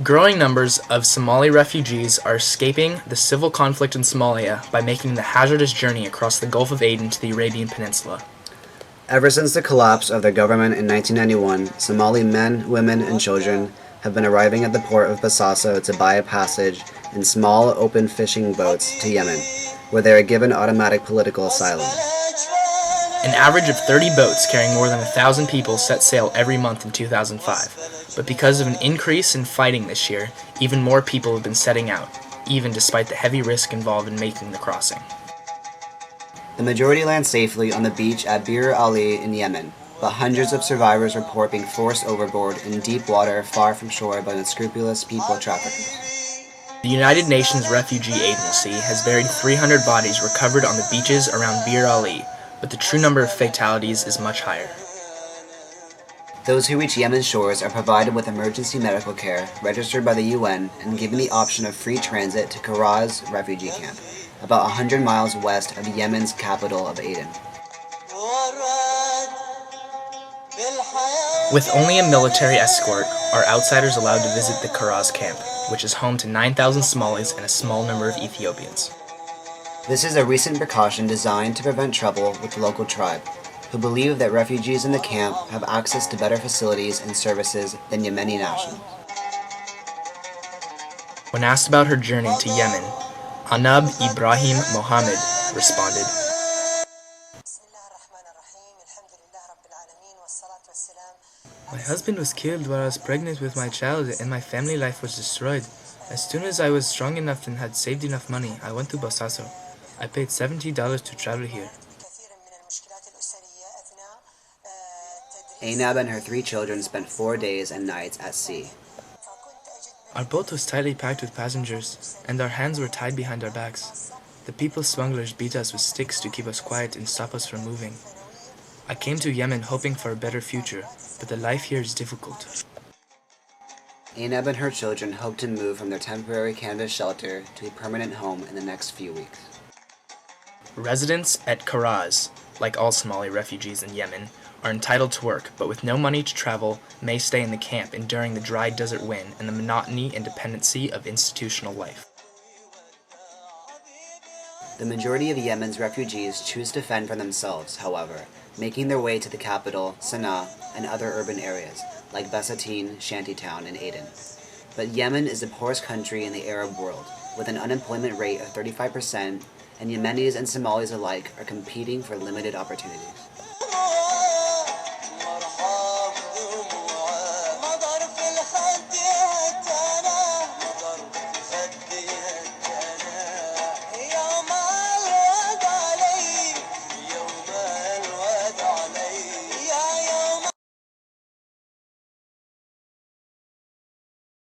Growing numbers of Somali refugees are escaping the civil conflict in Somalia by making the hazardous journey across the Gulf of Aden to the Arabian Peninsula. Ever since the collapse of their government in 1991, Somali men, women, and children have been arriving at the port of Basaso to buy a passage in small, open fishing boats to Yemen, where they are given automatic political asylum. An average of 30 boats carrying more than 1,000 people set sail every month in 2005, but because of an increase in fighting this year, even more people have been setting out, even despite the heavy risk involved in making the crossing. The majority land safely on the beach at Bir Ali in Yemen, but hundreds of survivors report being forced overboard in deep water far from shore by unscrupulous people traffickers. The United Nations Refugee Agency has buried 300 bodies recovered on the beaches around Bir Ali, but the true number of fatalities is much higher. Those who reach Yemen's shores are provided with emergency medical care, registered by the UN, and given the option of free transit to Karaz refugee camp, about 100 miles west of Yemen's capital of Aidan. With only a military escort, are outsiders allowed to visit the Karaz camp, which is home to 9,000 Somalis and a small number of Ethiopians. This is a recent precaution designed to prevent trouble with the local tribe, who believe that refugees in the camp have access to better facilities and services than Yemeni nationals. When asked about her journey to Yemen, Anab Ibrahim Mohammed responded, "My husband was killed while I was pregnant with my child, and my family life was destroyed. As soon as I was strong enough and had saved enough money, I went to Bosaso. I paid $70 to travel here." Ainab and her 3 children spent 4 days and nights at sea. Our boat was tightly packed with passengers, and our hands were tied behind our backs. The people smugglers beat us with sticks to keep us quiet and stop us from moving. I came to Yemen hoping for a better future, but the life here is difficult. Ainab and her children hope to move from their temporary canvas shelter to a permanent home in the next few weeks. residents at Karaz, like all Somali refugees in Yemen, are entitled to work, but with no money to travel, may stay in the camp enduring the dry desert wind and the monotony and dependency of institutional life. The majority of Yemen's refugees choose to fend for themselves, however, making their way to the capital, Sana'a, and other urban areas, like Basatin, Shantytown, and Aden. But Yemen is the poorest country in the Arab world, with an unemployment rate of 35%, and Yemenis and Somalis alike are competing for limited opportunities.